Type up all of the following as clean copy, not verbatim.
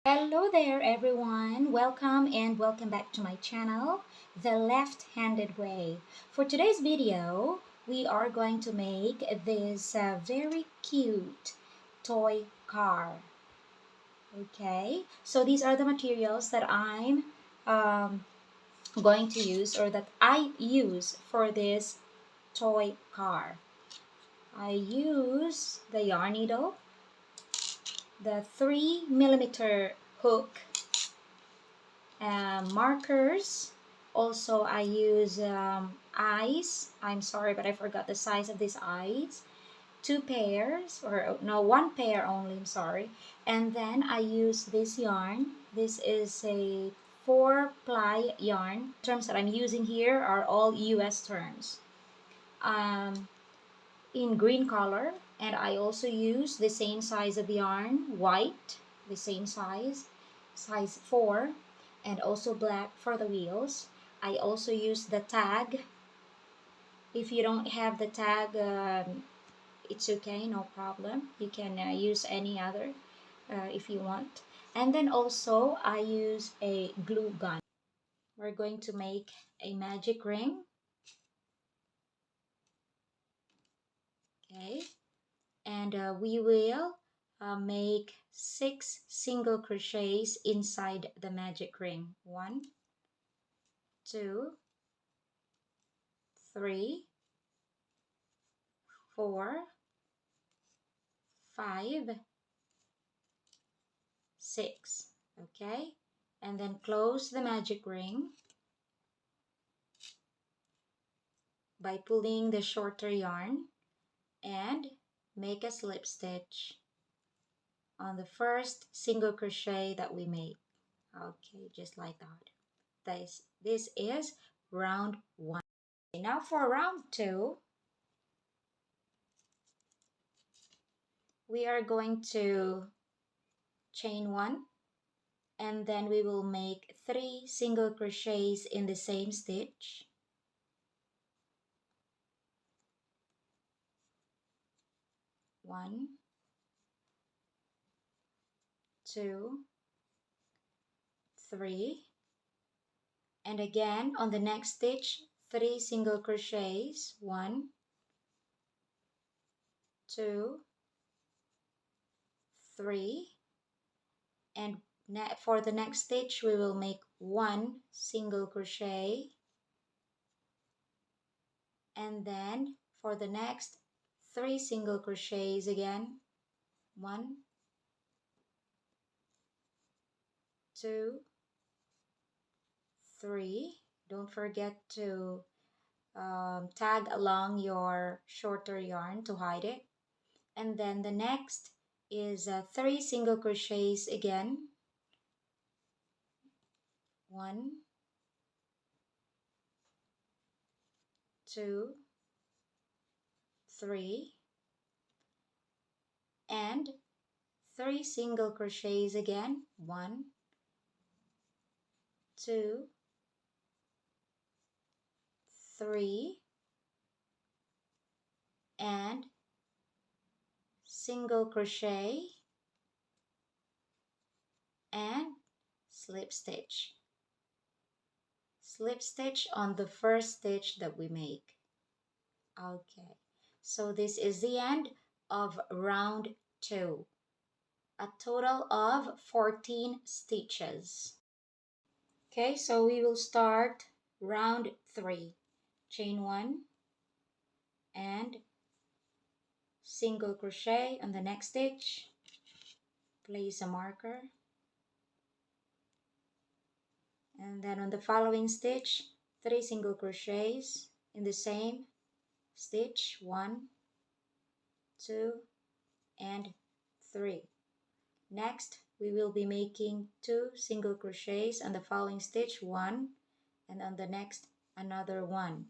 Hello there everyone, welcome back to my channel, The Left-Handed Way. For today's video, we are going to make this very cute toy car. Okay, so these are the materials that I'm um, going to use or that I use for this toy car. I use the yarn needle, the 3mm hook, markers. Also, I use eyes. I'm sorry, but I forgot the size of these eyes. Two pairs, or no, one pair only, I'm sorry. And then I use this yarn. This is a 4-ply yarn. Terms that I'm using here are all US terms. Um, in green color, and I also use the same size of yarn, white, the same size 4, and also black for the wheels. I also use the tag. If you don't have the tag, it's okay, no problem. You can use any other if you want. And then also I use a glue gun. We're going to make a magic ring. Okay, and we will make 6 single crochets inside the magic ring. 1, 2, 3, 4, 5, 6. Okay, and then close the magic ring by pulling the shorter yarn and make a slip stitch on the first single crochet that we make. Okay, just like that. This is round 1. Now for round 2, we are going to chain 1, and then we will make 3 single crochets in the same stitch. 1, 2, 3, and again on the next stitch 3 single crochets. 1, 2, 3, and for the next stitch we will make 1 single crochet, and then for the next 3 single crochets again. 1, 2, 3. Don't forget to tag along your shorter yarn to hide it. And then the next is 3 single crochets again. 1, 2, 3, and 3 single crochets again. 1, 2, 3, and single crochet and slip stitch. Slip stitch on the first stitch that we make. Okay, so this is the end of round 2. A total of 14 stitches. Okay, so we will start round 3. Chain 1 and single crochet on the next stitch. Place a marker, and then on the following stitch 3 single crochets in the same stitch. 1, 2, and 3. Next we will be making 2 single crochets on the following stitch. 1, and on the next another 1,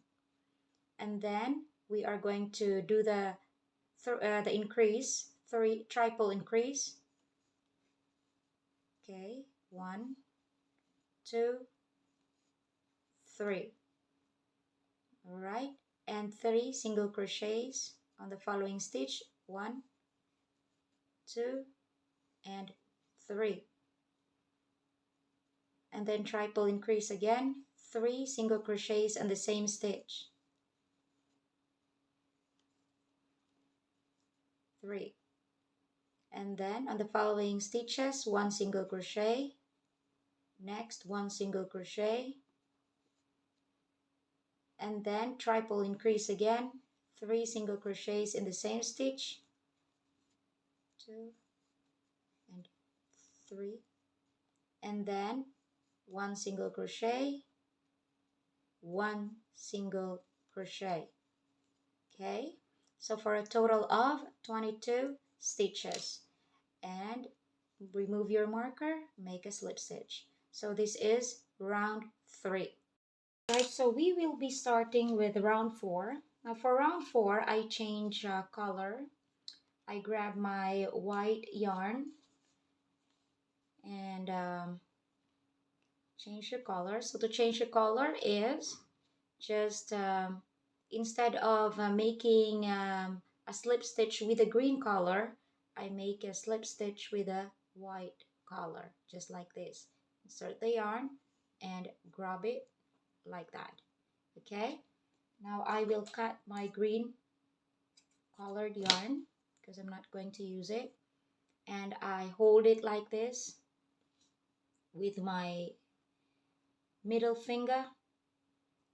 and then we are going to do the increase, 3 triple increase. Okay, 1, 2, 3. All right, and 3 single crochets on the following stitch. 1, 2, and 3. and then triple increase again, 3 single crochets in the same stitch, 3, and then on the following stitches 1 single crochet, next 1 single crochet, and then triple increase again, 3 single crochets in the same stitch, 2 and 3, and then 1 single crochet, 1 single crochet. Okay, so for a total of 22 stitches, and remove your marker, make a slip stitch. So this is round 3. Right, so we will be starting with round 4. Now for round 4, I change color. I grab my white yarn and change the color. So to change the color is just instead of making a slip stitch with a green color, I make a slip stitch with a white color, just like this. Insert the yarn and grab it like that. Okay, now I will cut my green colored yarn because I'm not going to use it, and I hold it like this with my middle finger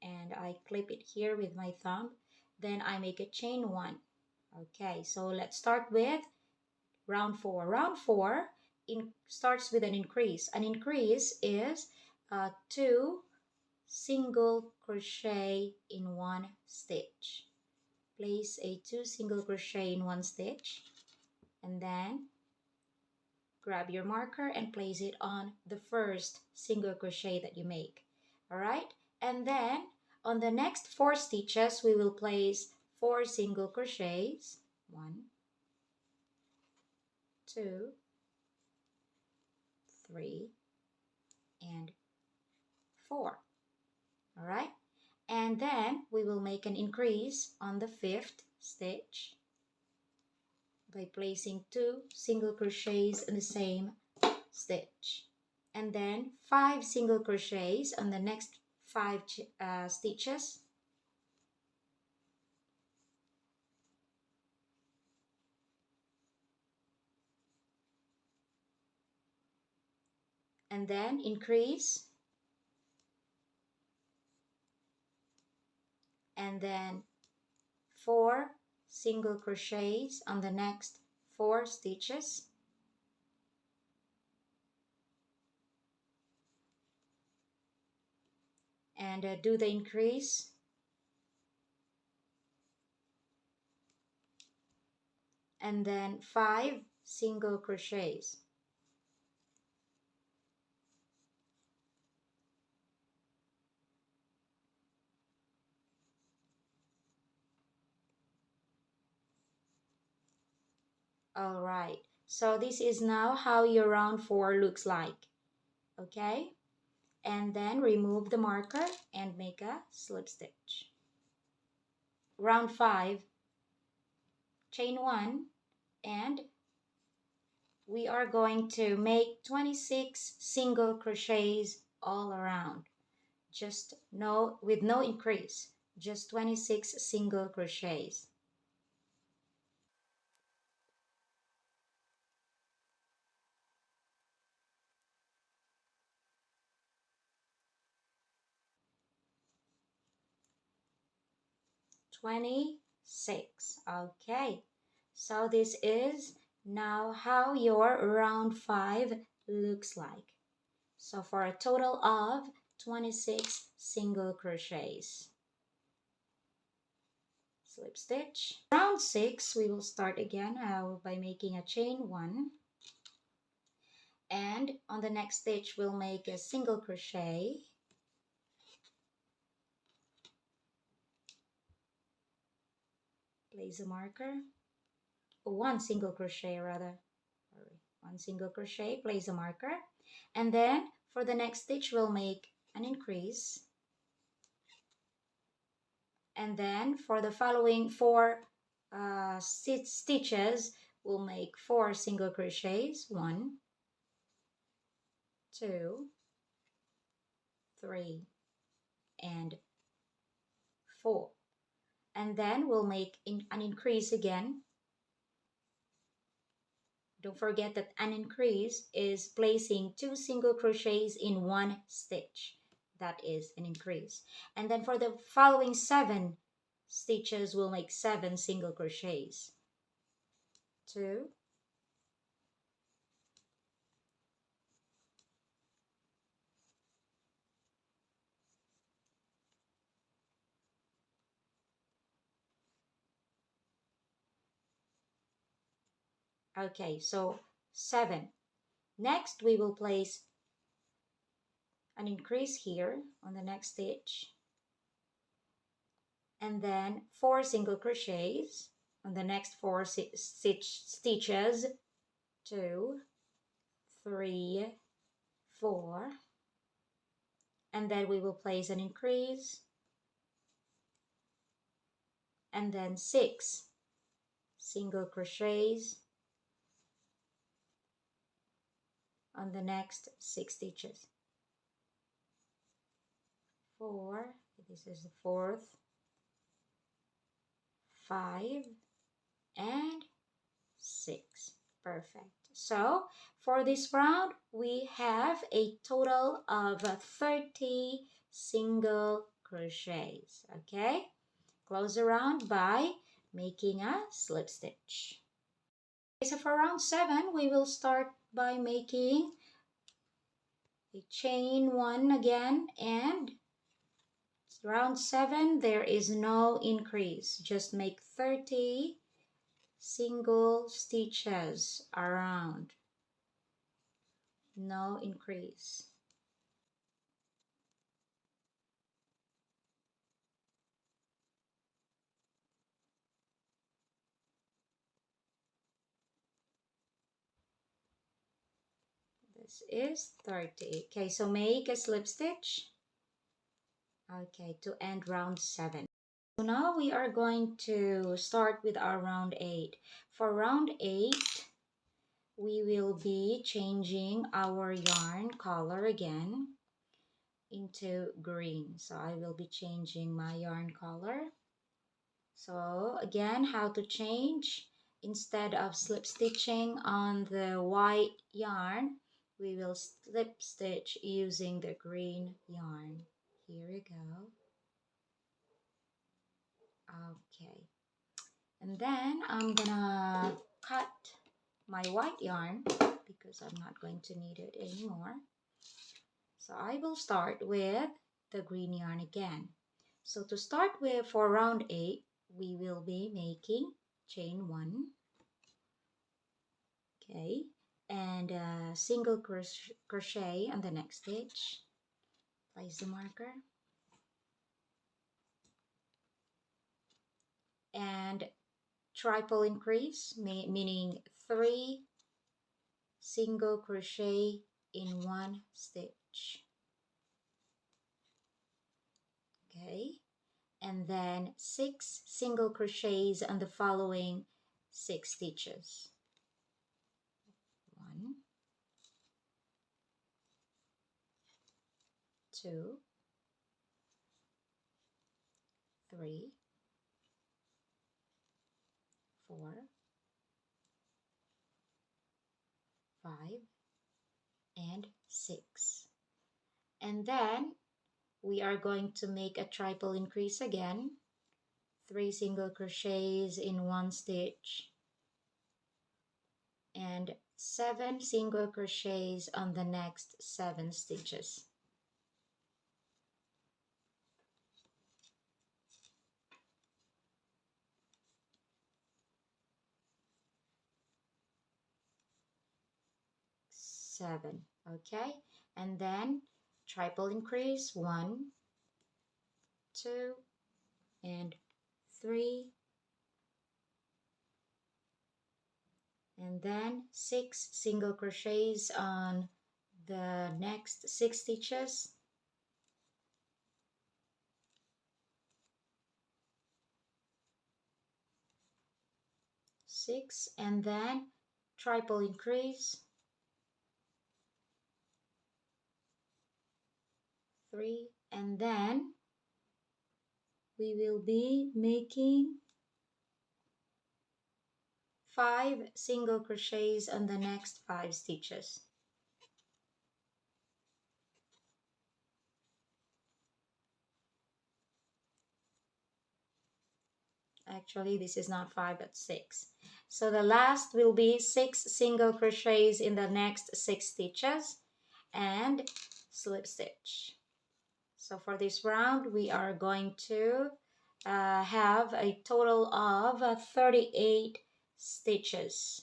and I clip it here with my thumb. Then I make a chain 1. Okay, so let's start with round 4. Round 4 starts with an increase. An increase is 2 single crochet in 1 stitch. Place a 2 single crochet in 1 stitch, and then grab your marker and place it on the first single crochet that you make. All right, and then on the next 4 stitches we will place 4 single crochets, 1, 2, 3, and 4. All right, and then we will make an increase on the 5th stitch by placing 2 single crochets in the same stitch, and then 5 single crochets on the next 5 stitches, and then increase, and then 4 single crochets on the next 4 stitches, and do the increase, and then 5 single crochets. All right, so this is now how your round 4 looks like. Okay, and then remove the marker and make a slip stitch. Round 5, chain 1, and we are going to make 26 single crochets all around, just with no increase, just 26 single crochets. Okay, so this is now how your round 5 looks like. So for a total of 26 single crochets. Slip stitch. Round 6, we will start again by making a chain 1, and on the next stitch we'll make a single crochet, place a marker, 1 single crochet rather, sorry, 1 single crochet, place a marker, and then for the next stitch we'll make an increase, and then for the following 4 stitches we'll make 4 single crochets, 1, 2, 3, and 4. And then we'll make an increase again. Don't forget that an increase is placing 2 single crochets in 1 stitch. That is an increase. And then for the following 7 stitches, we'll make 7 single crochets. 2, okay, so 7. Next, we will place an increase here on the next stitch, and then 4 single crochets on the next 4 stitches. 2, 3, 4, and then we will place an increase, and then 6 single crochets on the next 6 stitches. 4, this is the 4th, 5, and 6. Perfect. So for this round, we have a total of 30 single crochets. Okay, close the round by making a slip stitch. So for round 7, we will start by making a chain 1 again, and round 7 there is no increase, just make 30 single stitches around, no increase. This is 30. Okay, so make a slip stitch, okay, to end round 7. So now we are going to start with our round 8. For round 8, we will be changing our yarn color again into green. So I will be changing my yarn color. So again, how to change: instead of slip stitching on the white yarn, we will slip stitch using the green yarn. Here we go. Okay, and then I'm gonna cut my white yarn because I'm not going to need it anymore. So I will start with the green yarn again. So to start with, for round 8, we will be making chain 1, okay, and a single crochet on the next stitch. Place the marker, and triple increase, meaning 3 single crochet in 1 stitch, okay, and then 6 single crochets on the following 6 stitches. 1, 2, 3, 4, 5, and 6. And then we are going to make a triple increase again, 3 single crochets in 1 stitch, and 7 single crochets on the next 7 stitches. Seven, okay, and then triple increase, 1, 2, and 3, and then 6 single crochets on the next 6 stitches, 6, and then triple increase, 3, and then we will be making 5 single crochets on the next 5 stitches. Actually, this is not 5 but 6. So the last will be 6 single crochets in the next 6 stitches and slip stitch. So for this round, we are going to have a total of 38 stitches.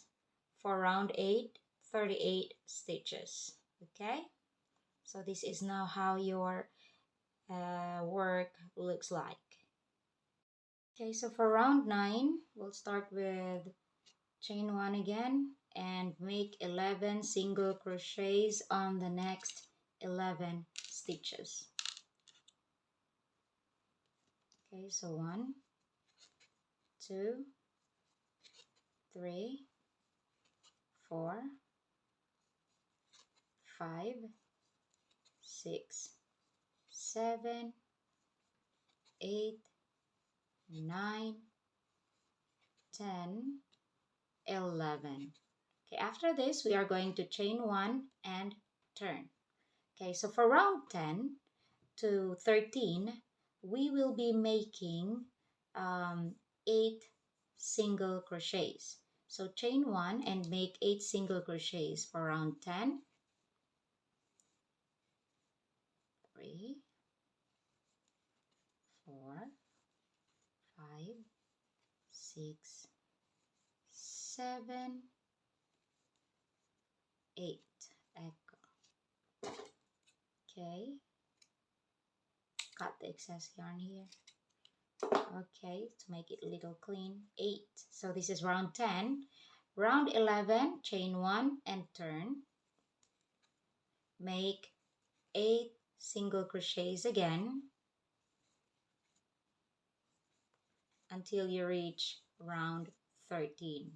For round 8, 38 stitches. Okay? So this is now how your work looks like. Okay, so for round 9, we'll start with chain 1 again and make 11 single crochets on the next 11 stitches. Okay, so 1, 2, 3, 4, 5, 6, 7, 8, 9, 10, 11. Okay, after this, we are going to chain 1 and turn. Okay, so for round 10 to 13, we will be making 8 single crochets. So chain 1 and make 8 single crochets for round 10. 3, 4, 5, 6, 7, 8. Echo. Okay. Cut the excess yarn here. Okay, to make it a little clean. 8. So this is round 10. Round 11, chain 1 and turn. Make 8 single crochets again until you reach round 13.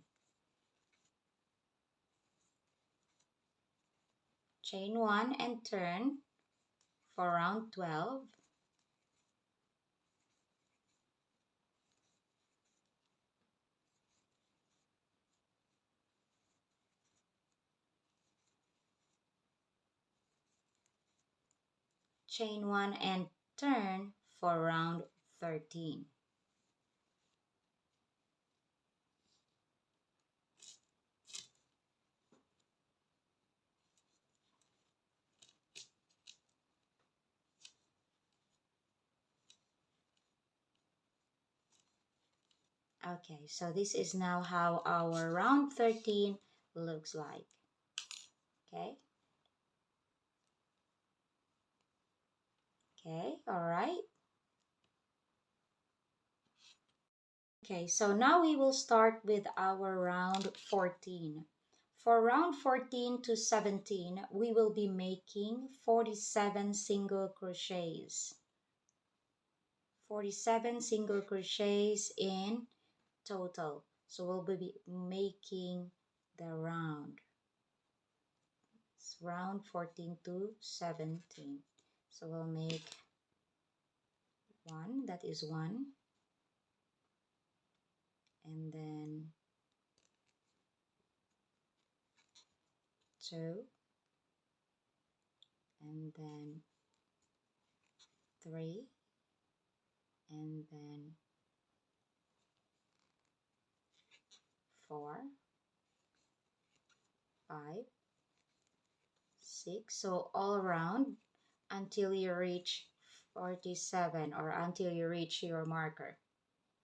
Chain 1 and turn for round 12. Chain 1 and turn for round 13. Okay, so this is now how our round 13 looks like. Okay. Okay, all right. Okay, so now we will start with our round 14. For round 14 to 17, we will be making 47 single crochets. 47 single crochets in total. So we'll be making the round. It's round 14 to 17. So we'll make 1, that is 1. And then 2. And then 3. And then 4, 5, 6. So all around until you reach 47 or until you reach your marker.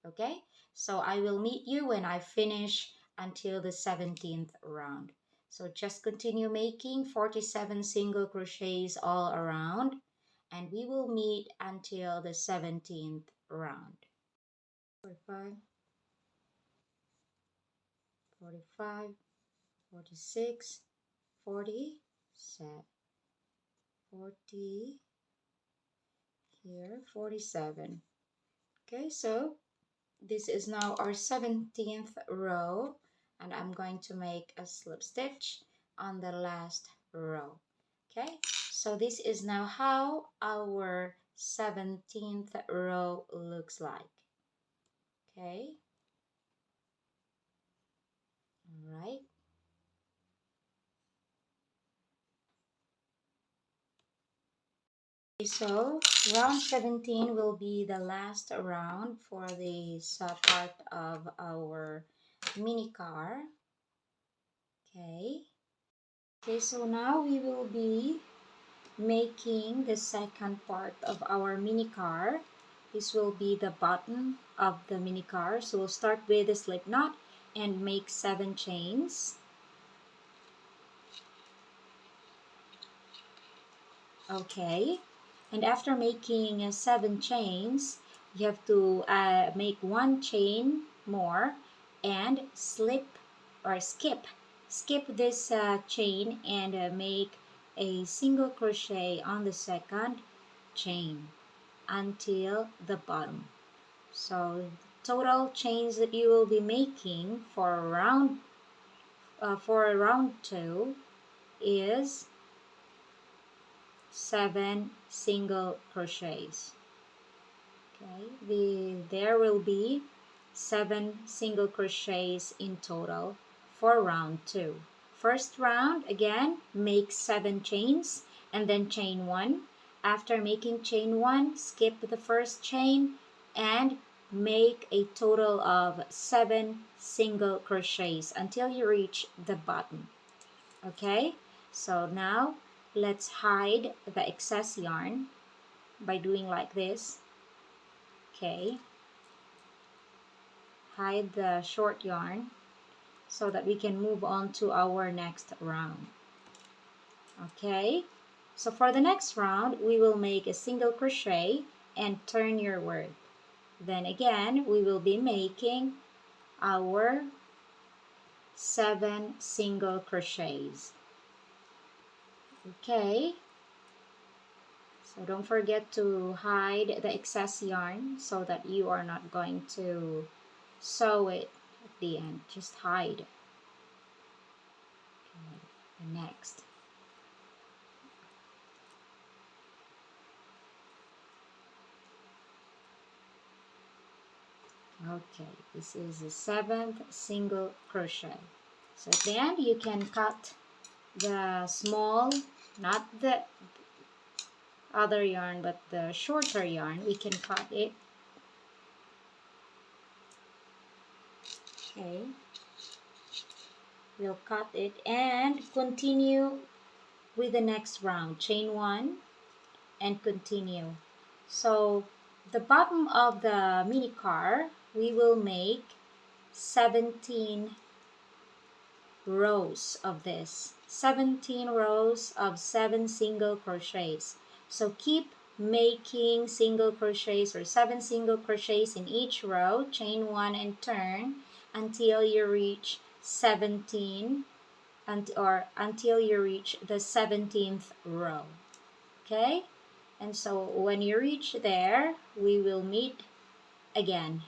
Okay, so I will meet you when I finish until the 17th round. So just continue making 47 single crochets all around and we will meet until the 17th round. 45, 45, 46, 40, 40, here 47. Okay, so this is now our 17th row and I'm going to make a slip stitch on the last row. Okay, So this is now how our 17th row looks like. Okay. All right. So round 17 will be the last round for this part of our mini car. Okay. Okay, so now we will be making the second part of our mini car. This will be the bottom of the mini car. So we'll start with the slip knot and make 7 chains. Okay, and after making 7 chains, you have to make 1 chain more and skip this chain and make a single crochet on the second chain until the bottom. So total chains that you will be making for round 2 is 7 single crochets. Okay, there will be 7 single crochets in total for round 2. First round, again, make 7 chains and then chain 1. After making chain 1, skip the first chain and make a total of 7 single crochets until you reach the bottom. Okay, so now let's hide the excess yarn by doing like this. Okay, hide the short yarn so that we can move on to our next round. Okay, so for the next round we will make a single crochet and turn your work. Then again we will be making our 7 single crochets. Okay, so don't forget to hide the excess yarn so that you are not going to sew it at the end. Just hide. Okay, the next. Okay, this is the 7th single crochet. So at the end you can cut the small, not the other yarn but the shorter yarn. We can cut it. Okay, we'll cut it and continue with the next round. Chain 1 and continue. So the bottom of the mini car we will make 17 rows of this. 17 rows of 7 single crochets. So keep making single crochets or 7 single crochets in each row. Chain 1 and turn until you reach 17 or until you reach the 17th row. Okay, and so when you reach there we will meet again.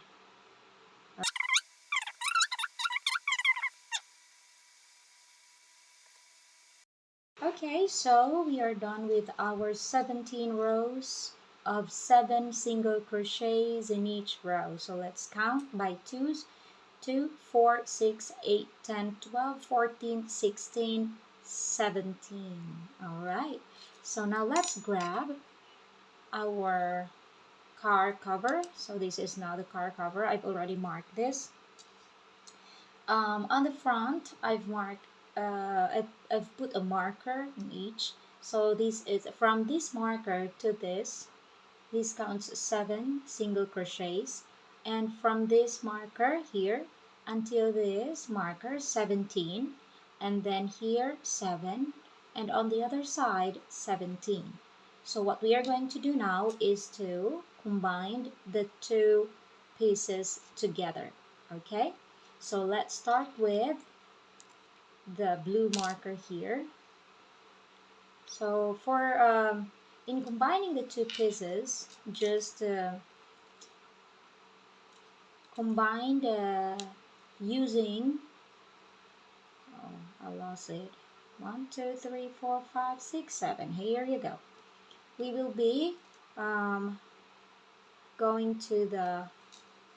Okay, so we are done with our 17 rows of 7 single crochets in each row. So let's count by twos. 2, 4, 6, 8, 10, 12, 14, 16, 17. All right, so now let's grab our car cover. So this is now the car cover. I've already marked this. On the front, I've put a marker in each. So this is from this marker to this. This counts 7 single crochets, and from this marker here until this marker 17, and then here 7, and on the other side 17. So what we are going to do now is to combine the two pieces together. Okay, so let's start with the blue marker here. So for in combining the two pieces, just combine using, oh, I lost it, 1, 2, 3, 4, 5, 6, 7. Here you go. We will be going to the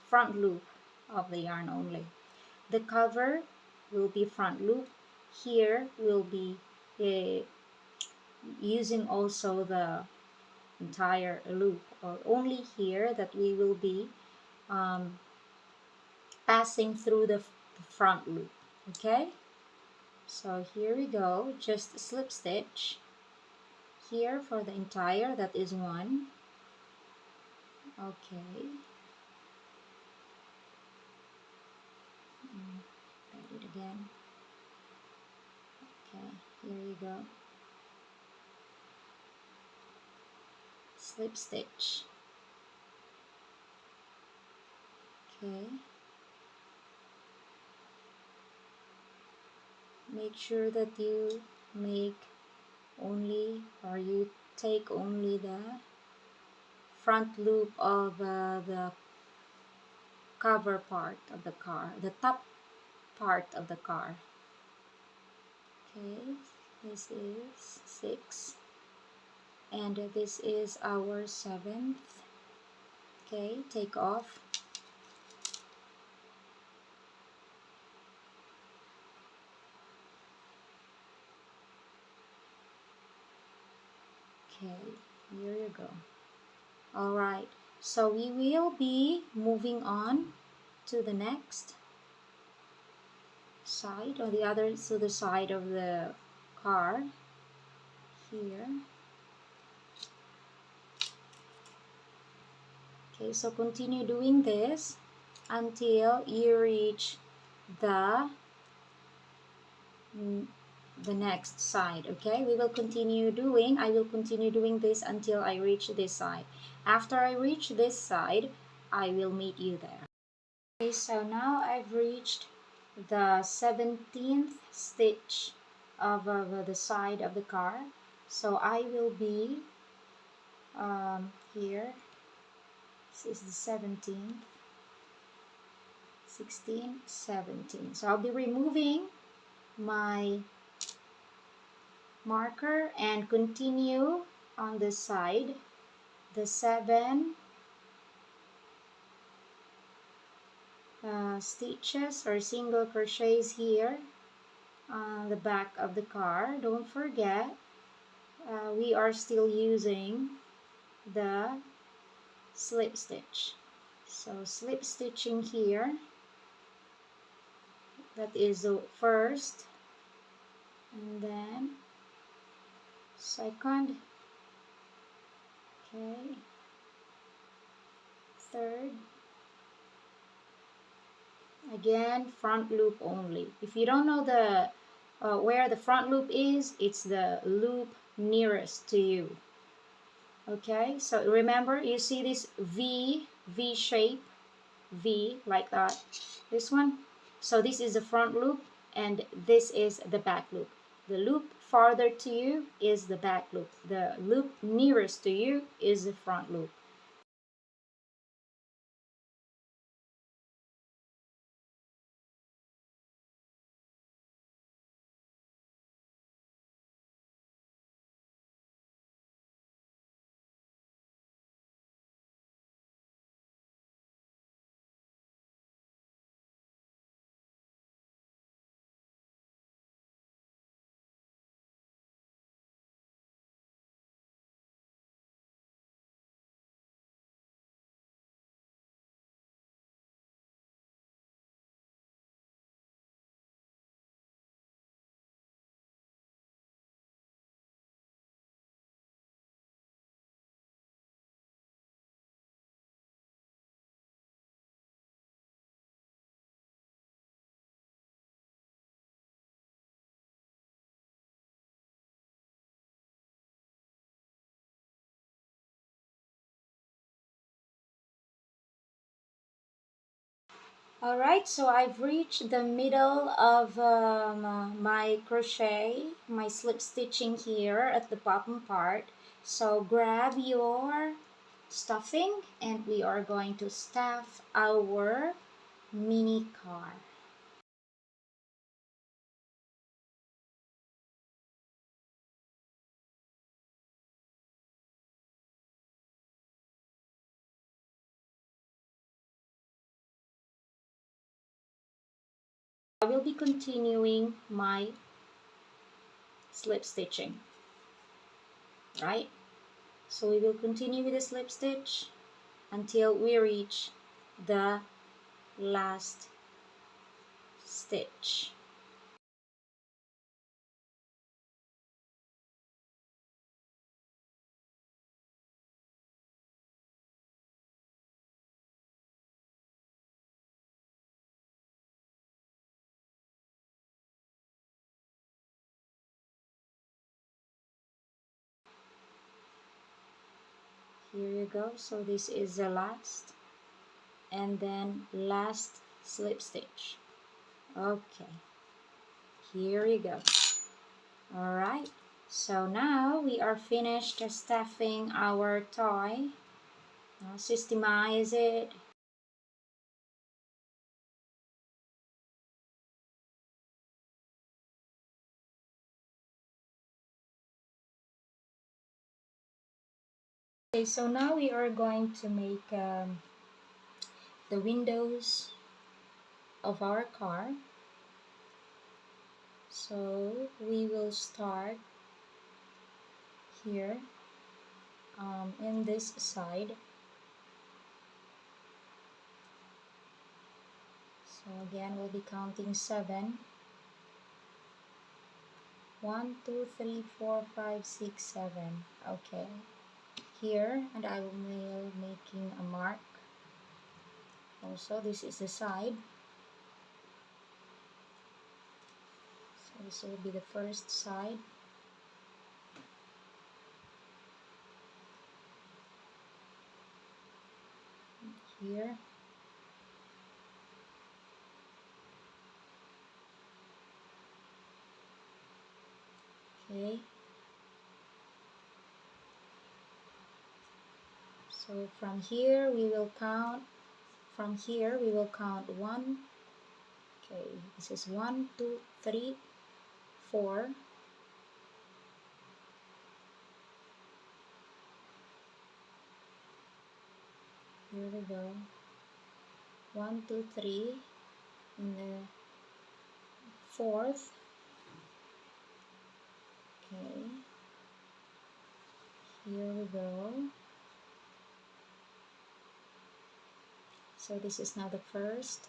front loop of the yarn only. The cover will be front loop. Here will be using also the entire loop, or only here that we will be passing through the front loop. Okay, so here we go. Just slip stitch here for the entire, that is one. Okay, write it again. Okay, here you go. Slip stitch. Okay, make sure that you make only, or you take only the front loop of the cover part of the car, the top part of the car. Okay, this is 6 and this is our 7th. Okay, take off. Okay, here you go. All right, so we will be moving on to the next side, or the other, to the side of the car here. Okay, so continue doing this until you reach the next side. Okay, we will continue doing, I will continue doing this until I reach this side. After I reach this side, I will meet you there. Okay, so now I've reached the 17th stitch of the side of the car. So I will be here. This is the 17th, 16, 17. So I'll be removing my marker and continue on this side the 7 stitches or single crochets here on the back of the car. Don't forget, we are still using the slip stitch. So slip stitching here, that is the first, and then second, okay, third, again front loop only. If you don't know the where the front loop is, it's the loop nearest to you. Okay, so remember, you see this V shape, V like that, this one. So this is the front loop and this is the back loop. The loop farther to you is the back loop. The loop nearest to you is the front loop. Alright, so I've reached the middle of my crochet, my slip stitching here at the bottom part. So grab your stuffing and we are going to stuff our mini car. I will be continuing my slip stitching, right? So we will continue with the slip stitch until we reach the last stitch. Here you go. So this is the last, and then last slip stitch. Okay, here you go. All right, so now we are finished stuffing our toy. Now systemize it. Okay, so now we are going to make the windows of our car. So we will start here in this side. So again, we'll be counting 7. 1, 2, 3, 4, 5, 6, 7. Okay. Here, and I will be making a mark. Also, this is the side. So this will be the first side. Here. Okay. So from here we will count. From here we will count 1. Okay, this is 1, 2, 3, 4. Here we go. 1, 2, 3. In the fourth. Okay. Here we go. So this is now the first.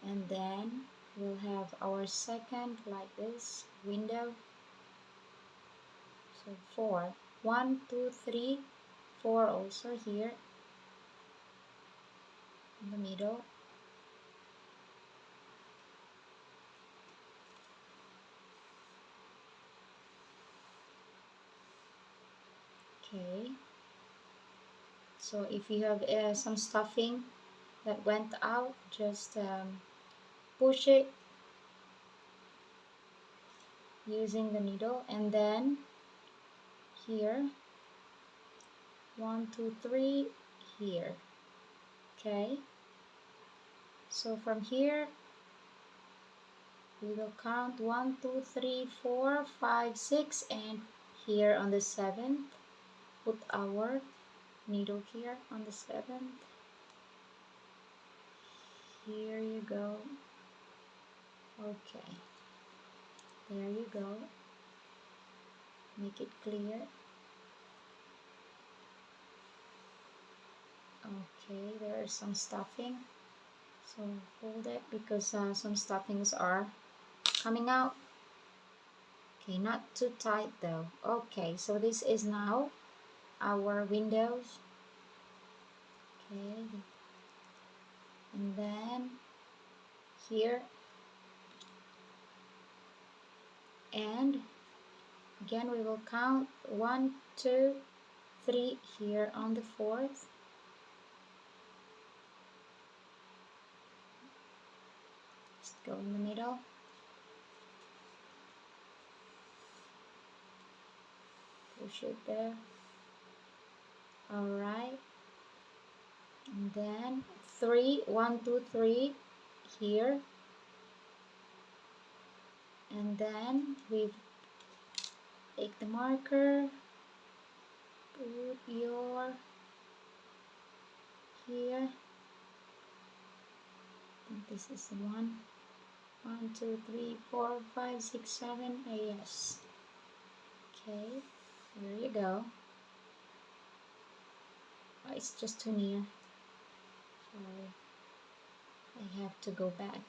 And then we'll have our second like this window. So 4. 1, 2, 3, 4 also here in the middle. Okay. So if you have some stuffing that went out, just push it using the needle, and then here 1, 2, 3 here. Okay, so from here we will count 1, 2, 3, 4, 5, 6, and here on the 7th put our needle here on the 7th. Here you go. Okay, there you go. Make it clear. Okay, there is some stuffing, so hold it because some stuffings are coming out. Okay, not too tight though. Okay, so this is now our windows. Okay, and then here, and again we will count 1, 2, 3 here on the 4th. Just go in the middle. Push it there. Alright. And then 3, 1, 2, 3 here. And then we take the marker, put your here. I think this is the one. 1, 2, 3, 4, 5, 6, 7. Yes. Okay, here you go. Oh, it's just too near. Sorry, I have to go back.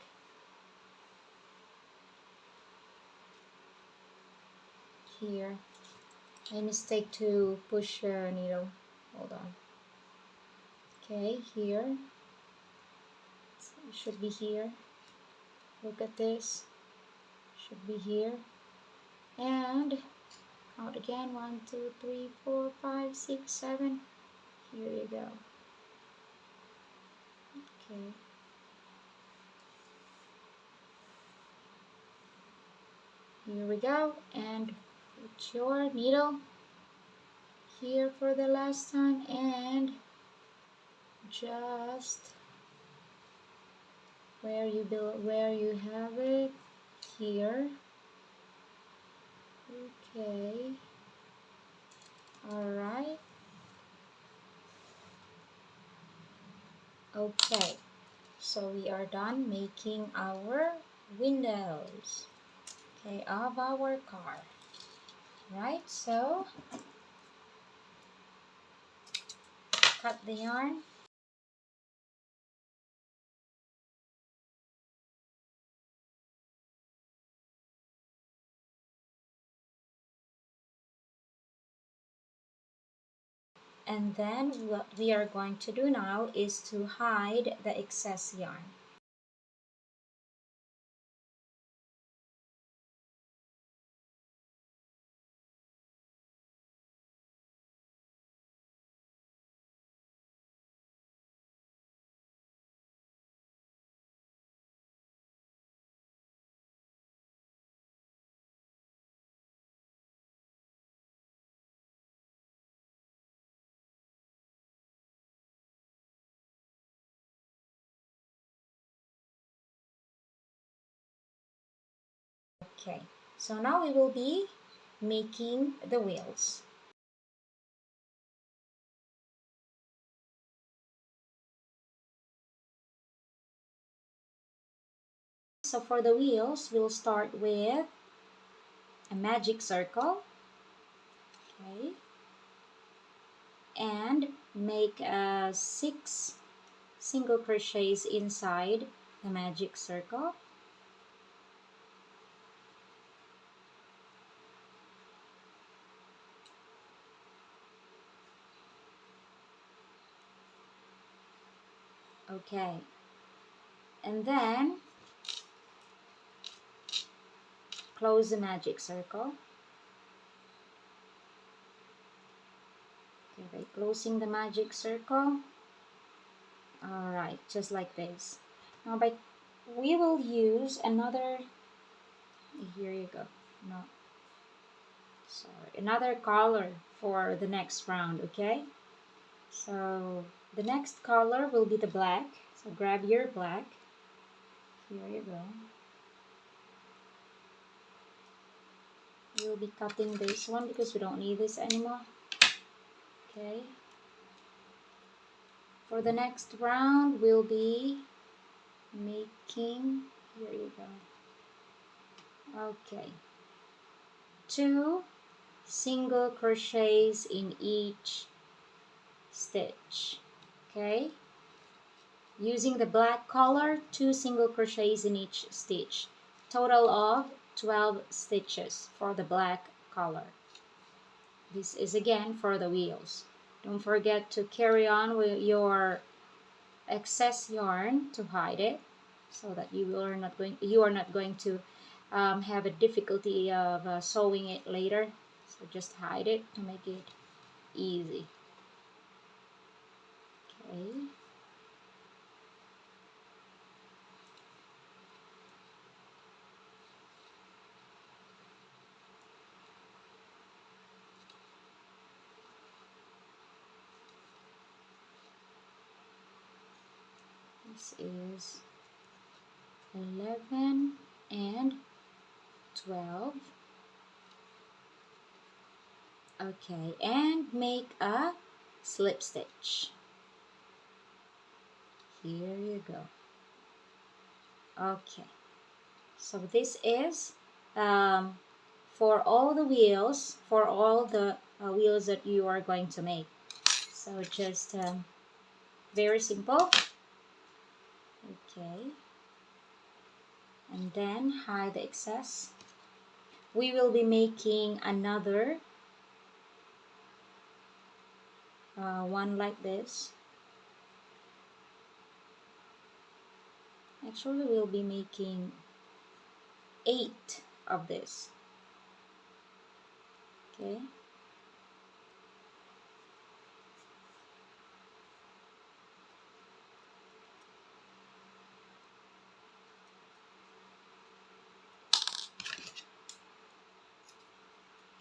Here, I mistake to push your needle. Hold on. Okay, here. So it should be here. Look at this. Should be here. And count again. 1, 2, 3, 4, 5, 6, 7. Here you go. Okay. Here we go. And put your needle here for the last time and just where you have it here. Okay. All right. Okay. So we are done making our windows, okay, of our car. Right? So cut the yarn. And then what we are going to do now is to hide the excess yarn. Okay, so now we will be making the wheels. So for the wheels, we'll start with a magic circle, okay, and make 6 single crochets inside the magic circle. Okay, and then close the magic circle. Okay, by closing the magic circle. All right, just like this. Now we will use another, here you go, no, sorry, another color for the next round, okay? So the next color will be the black. So grab your black. Here you go. We'll be cutting this one because we don't need this anymore. Okay. For the next round, we'll be making, here you go. Okay. 2 single crochets in each stitch. Okay. Using the black color, 2 single crochets in each stitch. Total of 12 stitches for the black color. This is again for the wheels. Don't forget to carry on with your excess yarn to hide it, so that you are not going to have a difficulty of sewing it later. So just hide it to make it easy. Okay. This is 11 and 12. Okay, and make a slip stitch. Here you go. Okay, So this is um, for all the wheels, that you are going to make. So just very simple. Okay, and then hide the excess. We will be making another one like this. Actually, we'll be making 8 of this. Okay.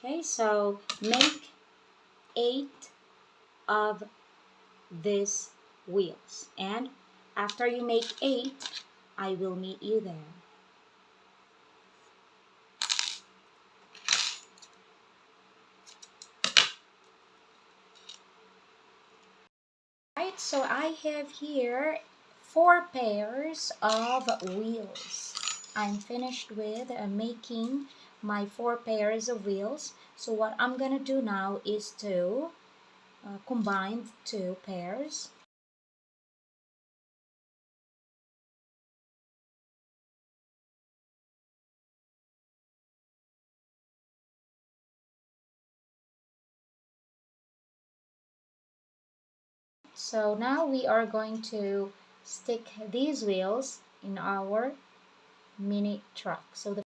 Okay, so make 8 of these wheels, and after you make 8, I will meet you there. Right, so I have here 4 pairs of wheels. I'm finished with making my 4 pairs of wheels. So what I'm gonna do now is to combine 2 pairs. So now we are going to stick these wheels in our mini truck. So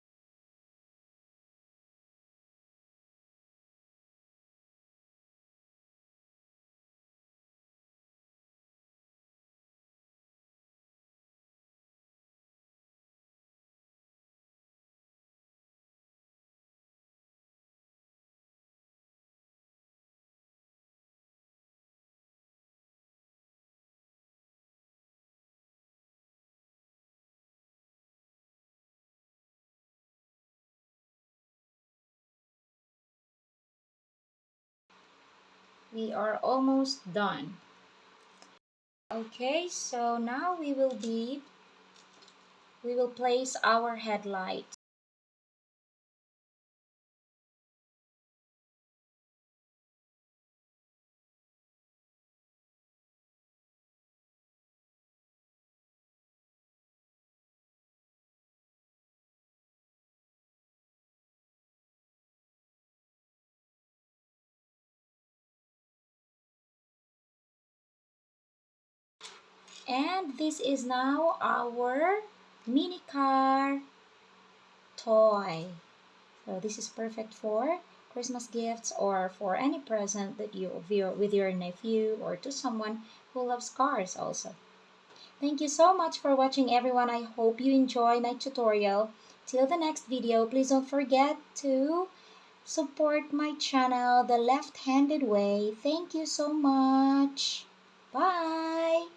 we are almost done. Okay, so now we will place our headlight. And this is now our mini car toy. So this is perfect for Christmas gifts or for any present that with your nephew or to someone who loves cars also. Thank you so much for watching, everyone. I hope you enjoy my tutorial. Till the next video, please don't forget to support my channel, The Left-Handed Way. Thank you so much. Bye.